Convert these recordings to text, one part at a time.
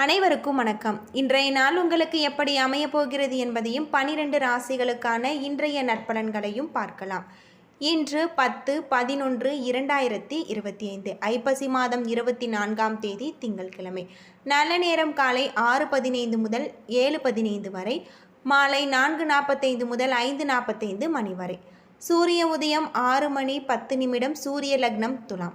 அனைவருக்கும் வணக்கம். இன்றைய நாள் உங்களுக்கு எப்படி அமைய போகிறது என்பதையும் 12 ராசிகளுக்கான இன்றைய நற்பலன்களையும் பார்க்கலாம். இன்று 10/11/2025 ஐப்பசி மாதம் 24ஆம் தேதி திங்கட்கிழமை. நல்ல நேரம் காலை 6:15 முதல் 7:15 வரை, மாலை 4:45 முதல் 5:45 மணி வரை. சூரிய உதயம் 6:10 சூரிய லக்னம் துலாம்.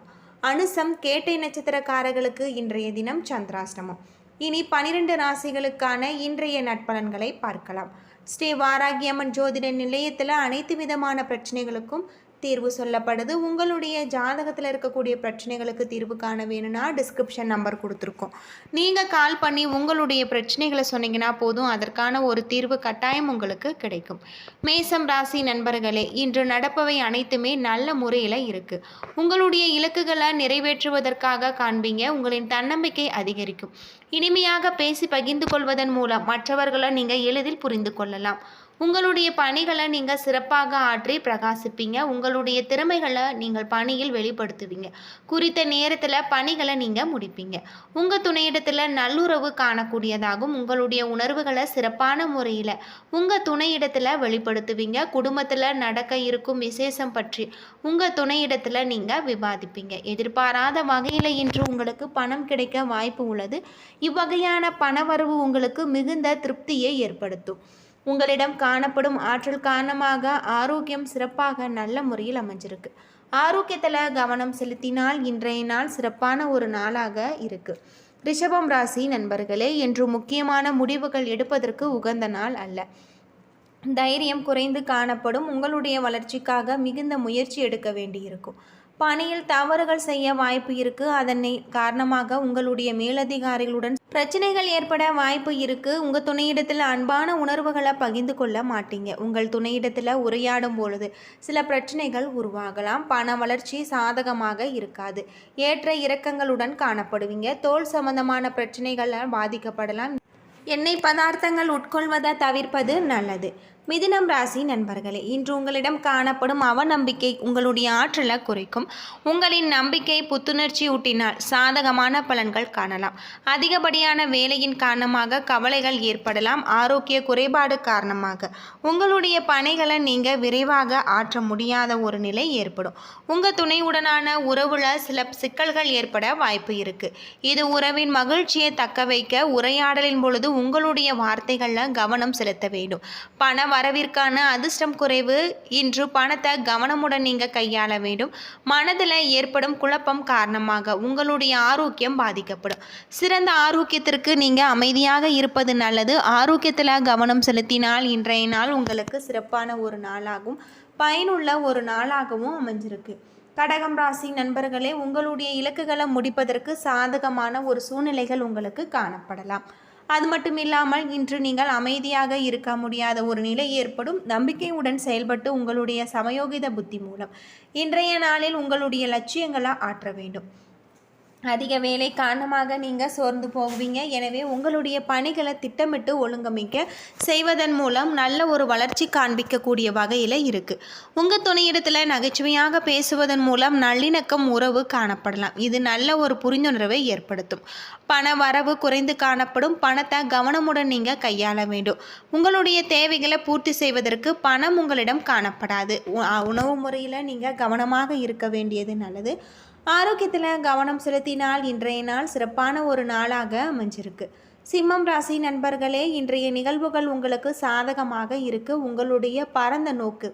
அனுசம் கேட்டை நட்சத்திரக்காரர்களுக்கு இன்றைய தினம் சந்திராஷ்டமம். இனி 12 ராசிகளுக்கான இன்றைய நட்பலன்களை பார்க்கலாம். ஸ்ரீ வாராகியம்மன் ஜோதிட நிலையத்தில் அனைத்து விதமான பிரச்சனைகளுக்கும் தீர்வு சொல்லப்படுது. உங்களுடைய ஜாதகத்தில் இருக்கக்கூடிய பிரச்சனைகளுக்கு தீர்வு காண வேணும்னா டிஸ்கிரிப்ஷன் நம்பர் கொடுத்துருக்கோம். நீங்கள் கால் பண்ணி உங்களுடைய பிரச்சனைகளை சொன்னீங்கன்னா போதும், அதற்கான ஒரு தீர்வு கட்டாயம் உங்களுக்கு கிடைக்கும். மேசம் ராசி நண்பர்களே, இன்று நடப்பவை அனைத்துமே நல்ல முறையில் இருக்குது. உங்களுடைய இலக்குகளை நிறைவேற்றுவதற்காக காண்பீங்க. உங்களின் தன்னம்பிக்கை அதிகரிக்கும். இனிமையாக பேசி பகிர்ந்து கொள்வதன் மூலம் மற்றவர்களை நீங்கள் எளிதில் புரிந்து கொள்ளலாம். உங்களுடைய பணிகளை நீங்கள் சிறப்பாக ஆற்றி பிரகாசிப்பீங்க. உங்களுடைய திறமைகளை நீங்கள் பணியில் வெளிப்படுத்துவீங்க. குறித்த நேரத்தில் பணிகளை நீங்கள் முடிப்பீங்க. உங்கள் துணையிடத்தில் நல்லுறவு காணக்கூடியதாகும். உங்களுடைய உணர்வுகளை சிறப்பான முறையில் உங்கள் துணையிடத்தில் வெளிப்படுத்துவீங்க. குடும்பத்தில் நடக்க இருக்கும் விசேஷம் பற்றி உங்கள் துணையிடத்தில் நீங்கள் விவாதிப்பீங்க. எதிர்பாராத வகையில் இன்று உங்களுக்கு பணம் கிடைக்க வாய்ப்பு உள்ளது. இவ்வகையான பணவரவு உங்களுக்கு மிகுந்த திருப்தியை ஏற்படுத்தும். உங்களிடம் காணப்படும் ஆற்றல் காரணமாக ஆரோக்கியம் சிறப்பாக நல்ல முறையில் அமைஞ்சிருக்கு. ஆரோக்கியத்தில் கவனம் செலுத்தினால் இன்றைய நாள் சிறப்பான ஒரு நாளாக இருக்கு. ரிஷபம் ராசி நண்பர்களே, இன்று முக்கியமான முடிவுகள் எடுப்பதற்கு உகந்த நாள் அல்ல. தைரியம் குறைந்து காணப்படும். உங்களுடைய வளர்ச்சிக்காக மிகுந்த முயற்சி எடுக்க வேண்டியிருக்கும். பணியில் தவறுகள் செய்ய வாய்ப்பு இருக்கு. அதனை காரணமாக உங்களுடைய மேலதிகாரிகளுடன் பிரச்சனைகள் ஏற்பட வாய்ப்பு இருக்கு. உங்கள் துணையிடத்தில் அன்பான உணர்வுகளை பகிர்ந்து கொள்ள மாட்டீங்க. உங்கள் துணையிடத்தில் உரையாடும் பொழுது சில பிரச்சனைகள் உருவாகலாம். பண வளர்ச்சி சாதகமாக இருக்காது. ஏற்ற இறக்கங்களுடன் காணப்படுவீங்க. தோல் சம்பந்தமான பிரச்சனைகளால் பாதிக்கப்படலாம். எண்ணெய் பதார்த்தங்கள் உட்கொள்வதை தவிர்ப்பது நல்லது. மிதுனம் ராசி நண்பர்களே, இன்று உங்களிடம் காணப்படும் அவநம்பிக்கை உங்களுடைய ஆற்றலை குறைக்கும். உங்களின் நம்பிக்கை புத்துணர்ச்சி ஊட்டினால் சாதகமான பலன்கள் காணலாம். அதிகப்படியான வேலையின் காரணமாக கவலைகள் ஏற்படலாம். ஆரோக்கிய குறைபாடு காரணமாக உங்களுடைய பணிகளை நீங்கள் விரைவாக ஆற்ற முடியாத ஒரு நிலை ஏற்படும். உங்கள் துணையுடனான உறவுல சில சிக்கல்கள் ஏற்பட வாய்ப்பு இருக்கு. இது உறவின் மகிழ்ச்சியை தக்க வைக்க உரையாடலின் பொழுது உங்களுடைய வார்த்தைகளில் கவனம் செலுத்த வேண்டும். பண வரவிற்கான அதிர்ஷ்டம் குறைவு. இன்று பணத்தை கவனமுடன் நீங்கள் கையாள வேண்டும். மனதில் ஏற்படும் குழப்பம் காரணமாக உங்களுடைய ஆரோக்கியம் பாதிக்கப்படும். சிறந்த ஆரோக்கியத்திற்கு நீங்கள் அமைதியாக இருப்பது நல்லது. ஆரோக்கியத்தில் கவனம் செலுத்தினால் இன்றைய நாள் உங்களுக்கு சிறப்பான ஒரு நாளாகவும் பயனுள்ள ஒரு நாளாகவும் அமைஞ்சிருக்கு. கடகம் ராசி நண்பர்களே, உங்களுடைய இலக்குகளை முடிப்பதற்கு சாதகமான ஒரு சூழ்நிலைகள் உங்களுக்கு காணப்படலாம். அது மட்டும் இல்லாமல் இன்று நீங்கள் அமைதியாக இருக்க முடியாத ஒரு நிலை ஏற்படும். நம்பிக்கையுடன் செயல்பட்டு உங்களுடைய சமயோகித புத்தி மூலம் இன்றைய நாளில் உங்களுடைய லட்சியங்களை ஆற்ற வேண்டும். அதிக வேலை காரணமாக நீங்கள் சோர்ந்து போவீங்க. எனவே உங்களுடைய பணிகளை திட்டமிட்டு ஒழுங்கமைக்க செய்வதன் மூலம் நல்ல ஒரு வளர்ச்சி காண்பிக்கக்கூடிய வகையில் இருக்குது. உங்கள் துணையிடத்தில் நகைச்சுவையாக பேசுவதன் மூலம் நல்லிணக்கம் உறவு காணப்படலாம். இது நல்ல ஒரு புரிந்துணர்வை ஏற்படுத்தும். பண வரவு குறைந்து காணப்படும். பணத்தை கவனமுடன் நீங்கள் கையாள வேண்டும். உங்களுடைய தேவைகளை பூர்த்தி செய்வதற்கு பணம் உங்களிடம் காணப்படாது. உணவு முறையில் நீங்கள் கவனமாக இருக்க வேண்டியது நல்லது. ஆரோக்கியத்தில் கவனம் செலுத்தினால் இன்றைய நாள் சிறப்பான ஒரு நாளாக அமைஞ்சிருக்கு. சிம்மம் ராசி நண்பர்களே, இன்றைய நிகழ்வுகள் உங்களுக்கு சாதகமாக இருக்கு. உங்களுடைய பரந்த நோக்கு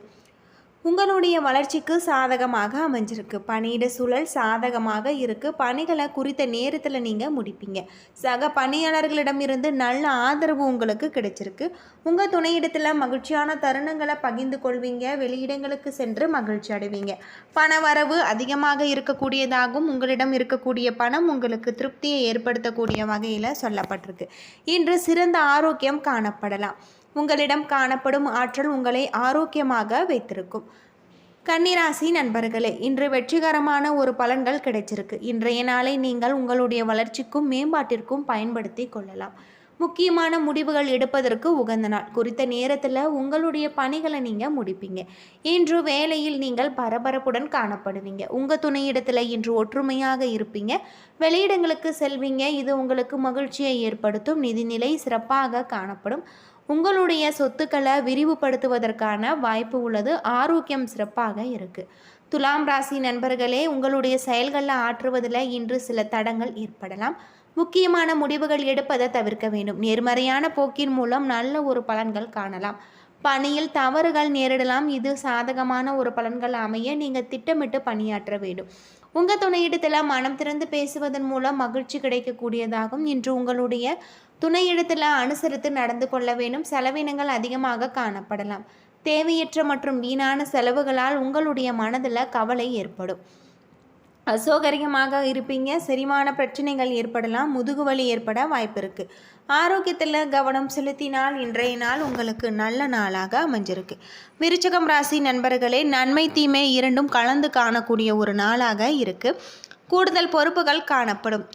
உங்களுடைய வளர்ச்சிக்கு சாதகமாக அமைஞ்சிருக்கு. பணியிட சூழல் சாதகமாக இருக்குது. பணிகளை குறித்த நேரத்தில் நீங்கள் முடிப்பீங்க. சக பணியாளர்களிடமிருந்து நல்ல ஆதரவு உங்களுக்கு கிடைச்சிருக்கு. உங்கள் துணையிடத்தில் மகிழ்ச்சியான தருணங்களை பகிர்ந்து கொள்வீங்க. வெளியிடங்களுக்கு சென்று மகிழ்ச்சி அடைவீங்க. பண வரவு அதிகமாக இருக்கக்கூடியதாகவும் உங்களிடம் இருக்கக்கூடிய பணம் உங்களுக்கு திருப்தியை ஏற்படுத்தக்கூடிய வகையில் சொல்லப்பட்டிருக்கு. இன்று சிறந்த ஆரோக்கியம் காணப்படலாம். உங்களிடம் காணப்படும் ஆற்றல் உங்களை ஆரோக்கியமாக வைத்திருக்கும். கன்னிராசி நண்பர்களே, இன்று வெற்றிகரமான ஒரு பலன்கள் கிடைச்சிருக்கு. இன்றைய நாளை நீங்கள் உங்களுடைய வளர்ச்சிக்கும் மேம்பாட்டிற்கும் பயன்படுத்தி கொள்ளலாம். முக்கியமான முடிவுகள் எடுப்பதற்கு உகந்த நாள். குறித்த நேரத்தில் உங்களுடைய பணிகளை நீங்கள் முடிப்பீங்க. இன்று வேலையில் நீங்கள் பரபரப்புடன் காணப்படுவீங்க. உங்கள் துணையிடத்தில் இன்று ஒற்றுமையாக இருப்பீங்க. வெளியிடங்களுக்கு செல்வீங்க. இது உங்களுக்கு மகிழ்ச்சியை ஏற்படுத்தும். நிதிநிலை சிறப்பாக காணப்படும். உங்களுடைய சொத்துக்களை விரிவுபடுத்துவதற்கான வாய்ப்பு உள்ளது. ஆரோக்கியம் சிறப்பாக இருக்குது. துலாம் ராசி நண்பர்களே, உங்களுடைய செயல்களில் ஆற்றுவதில் இன்று சில தடங்கள் ஏற்படலாம். முக்கியமான முடிவுகள் எடுப்பதை தவிர்க்க வேண்டும். நேர்மறையான போக்கின் மூலம் நல்ல ஒரு பலன்கள் காணலாம். பணியில் தவறுகள் நேரிடலாம். இது சாதகமான ஒரு பலன்கள் அமைய நீங்கள் திட்டமிட்டு பணியாற்ற வேண்டும். உங்கள் துணையிடத்தில் மனம் திறந்து பேசுவதன் மூலம் மகிழ்ச்சி கிடைக்கக்கூடியதாகும். இன்று உங்களுடைய துணையிடத்தில் அனுசரித்து நடந்து கொள்ள வேண்டும். செலவினங்கள் அதிகமாக காணப்படலாம். தேவையற்ற மற்றும் வீணான செலவுகளால் உங்களுடைய மனதில் கவலை ஏற்படும். அசௌகரியமாக இருப்பீங்க. செரிமான பிரச்சனைகள் ஏற்படலாம். முதுகுவலி ஏற்பட வாய்ப்பு இருக்குது. ஆரோக்கியத்தில் கவனம் செலுத்தினால் இன்றைய நாள் உங்களுக்கு நல்ல நாளாக அமைஞ்சிருக்கு. விருச்சிகம் ராசி நண்பர்களே, நன்மை தீமை இரண்டும் கலந்து காணக்கூடிய ஒரு நாளாக இருக்குது. கூடுதல் பொறுப்புகள் காணப்படும்.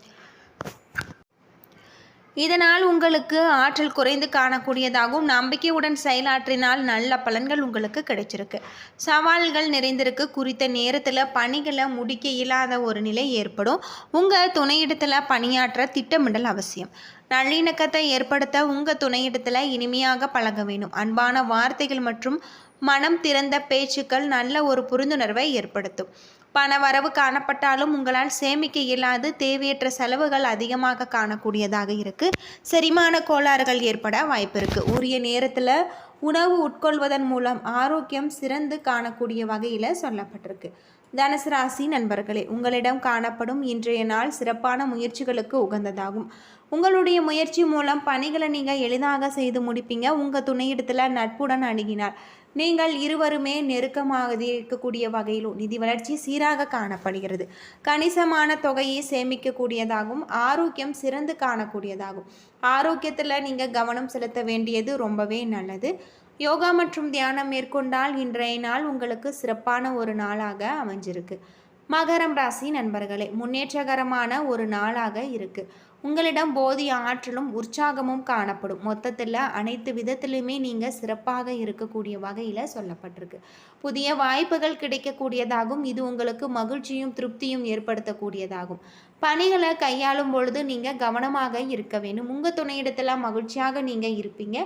இதனால் உங்களுக்கு ஆற்றல் குறைந்து காணக்கூடியதாகவும் நம்பிக்கையுடன் செயலாற்றினால் நல்ல பலன்கள் உங்களுக்கு கிடைச்சிருக்கு. சவால்கள் நிறைந்திருக்கு. குறித்த நேரத்தில் பணிகளை முடிக்க இயலாத ஒரு நிலை ஏற்படும். உங்கள் துணையிடத்தில் பணியாற்ற திட்டமிடல் அவசியம். நல்லிணக்கத்தை ஏற்படுத்த உங்கள் துணையிடத்தில் இனிமையாக பழக வேண்டும். அன்பான வார்த்தைகள் மற்றும் மனம் திறந்த பேச்சுக்கள் நல்ல ஒரு புரிந்துணர்வை ஏற்படுத்தும். பண வரவு காணப்பட்டாலும் உங்களால் சேமிக்க இயலாது. தேவையற்ற செலவுகள் அதிகமாக காணக்கூடியதாக இருக்குது. செரிமான கோளாறுகள் ஏற்பட வாய்ப்பு இருக்குது. உரிய நேரத்தில் உணவு உட்கொள்வதன் மூலம் ஆரோக்கியம் சிறந்து காணக்கூடிய வகையில் சொல்லப்பட்டிருக்கு. தனுசு ராசி நண்பர்களே, உங்களிடம் காணப்படும் இன்றைய நாள் சிறப்பான முயற்சிகளுக்கு உகந்ததாகும். உங்களுடைய முயற்சி மூலம் பணிகளை நீங்கள் எளிதாக செய்து முடிப்பீங்க. உங்கள் துணையிடத்தில் நட்புடன் அணுகினால் நீங்கள் இருவருமே நெருக்கமாக இருக்கக்கூடிய வகையிலும் நிதி வளர்ச்சி சீராக காணப்படுகிறது. கணிசமான தொகையை சேமிக்கக்கூடியதாகவும் ஆரோக்கியம் சிறந்து காணக்கூடியதாகும். ஆரோக்கியத்தில் நீங்கள் கவனம் செலுத்த வேண்டியது ரொம்பவே நல்லது. யோகா மற்றும் தியானம் மேற்கொண்டால் இன்றைய நாள் உங்களுக்கு சிறப்பான ஒரு நாளாக அமைஞ்சிருக்கு. மகரம் ராசி நண்பர்களே, முன்னேற்றகரமான ஒரு நாளாக இருக்குது. உங்களிடம் போதிய ஆற்றலும் உற்சாகமும் காணப்படும். மொத்தத்தில் அனைத்து விதத்திலுமே நீங்கள் சிறப்பாக இருக்கக்கூடிய வகையில் சொல்லப்பட்டிருக்கு. புதிய வாய்ப்புகள் கிடைக்கக்கூடியதாகும். இது உங்களுக்கு மகிழ்ச்சியும் திருப்தியும் ஏற்படுத்தக்கூடியதாகும். பணிகளை கையாளும் பொழுது நீங்கள் கவனமாக இருக்க வேண்டும். உங்கள் துணையிடத்தில் மகிழ்ச்சியாக நீங்கள் இருப்பீங்க.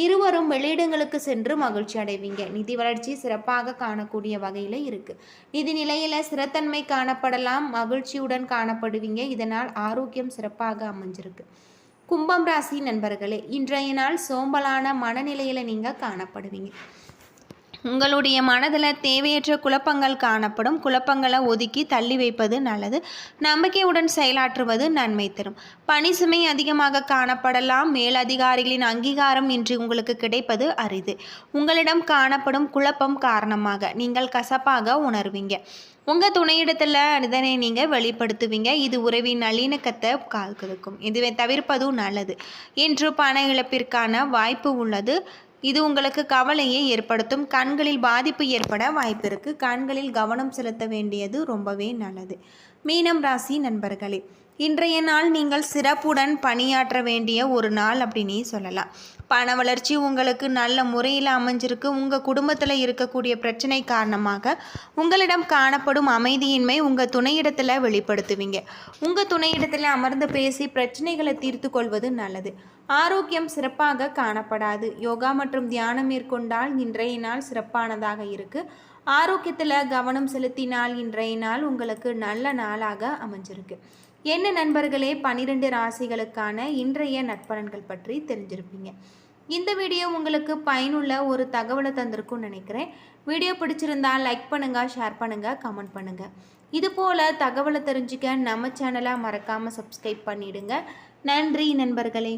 இருவரும் வெளியிடங்களுக்கு சென்று மகிழ்ச்சி அடைவீங்க. நிதி வளர்ச்சி சிறப்பாக காணக்கூடிய வகையில் இருக்குது. நிதி நிலையில் ஸ்திரத்தன்மை காணப்படலாம். மகிழ்ச்சியுடன் காணப்படுவீங்க. இதனால் ஆரோக்கியம் சிறப்பாக அமைஞ்சிருக்கு. கும்பம் ராசி நண்பர்களே, இன்றைய நாள் சோம்பலான மனநிலையில் நீங்கள் காணப்படுவீங்க. உங்களுடைய மனதில் தேவையற்ற குழப்பங்கள் காணப்படும். குழப்பங்களை ஒதுக்கி தள்ளி வைப்பது நல்லது. நம்பிக்கையுடன் செயலாற்றுவது நன்மை தரும். பணி சுமை அதிகமாக காணப்படலாம். மேலதிகாரிகளின் அங்கீகாரம் இன்று உங்களுக்கு கிடைப்பது அரிது. உங்களிடம் காணப்படும் குழப்பம் காரணமாக நீங்கள் கசப்பாக உணர்வீங்க. உங்கள் துணையிடத்தில் இதனை நீங்கள் வெளிப்படுத்துவீங்க. இது உறவின் நல்லிணக்கத்தை காக்கும். இதுவை தவிர்ப்பதும் நல்லது. இன்று பண இழப்பிற்கான வாய்ப்பு உள்ளது. இது உங்களுக்கு கவலையை ஏற்படுத்தும். கண்களில் பாதிப்பு ஏற்பட வாய்ப்பு இருக்குது. கண்களில் கவனம் செலுத்த வேண்டியது ரொம்பவே நல்லது. மீனம் ராசி நண்பர்களே, இன்றைய நாள் நீங்கள் சிறப்புடன் பணியாற்ற வேண்டிய ஒரு நாள் அப்படின்னு சொல்லலாம். பண வளர்ச்சி உங்களுக்கு நல்ல முறையில் அமைஞ்சிருக்கு. உங்கள் குடும்பத்தில் இருக்கக்கூடிய பிரச்சனை காரணமாக உங்களிடம் காணப்படும் அமைதியின்மை உங்கள் துணையிடத்தில் வெளிப்படுத்துவீங்க. உங்கள் துணையிடத்தில் அமர்ந்து பேசி பிரச்சனைகளை தீர்த்து கொள்வது நல்லது. ஆரோக்கியம் சிறப்பாக காணப்படாது. யோகா மற்றும் தியானம் மேற்கொண்டால் இன்றைய நாள் சிறப்பானதாக இருக்குது. ஆரோக்கியத்தில் கவனம் செலுத்தினால் இன்றைய நாள் உங்களுக்கு நல்ல நாளாக அமைஞ்சிருக்கு. என்ன நண்பர்களே, 12 ராசிகளுக்கான இன்றைய நட்பலன்கள் பற்றி தெரிஞ்சிருப்பீங்க. இந்த வீடியோ உங்களுக்கு பயனுள்ள ஒரு தகவலை தந்திருக்கும்னு நினைக்கிறேன். வீடியோ பிடிச்சிருந்தால் லைக் பண்ணுங்கள், ஷேர் பண்ணுங்கள், கமெண்ட் பண்ணுங்கள். இதுபோல் தகவலை தெரிஞ்சுக்க நம்ம சேனலை மறக்காமல் சப்ஸ்கிரைப் பண்ணிவிடுங்க. நன்றி நண்பர்களே.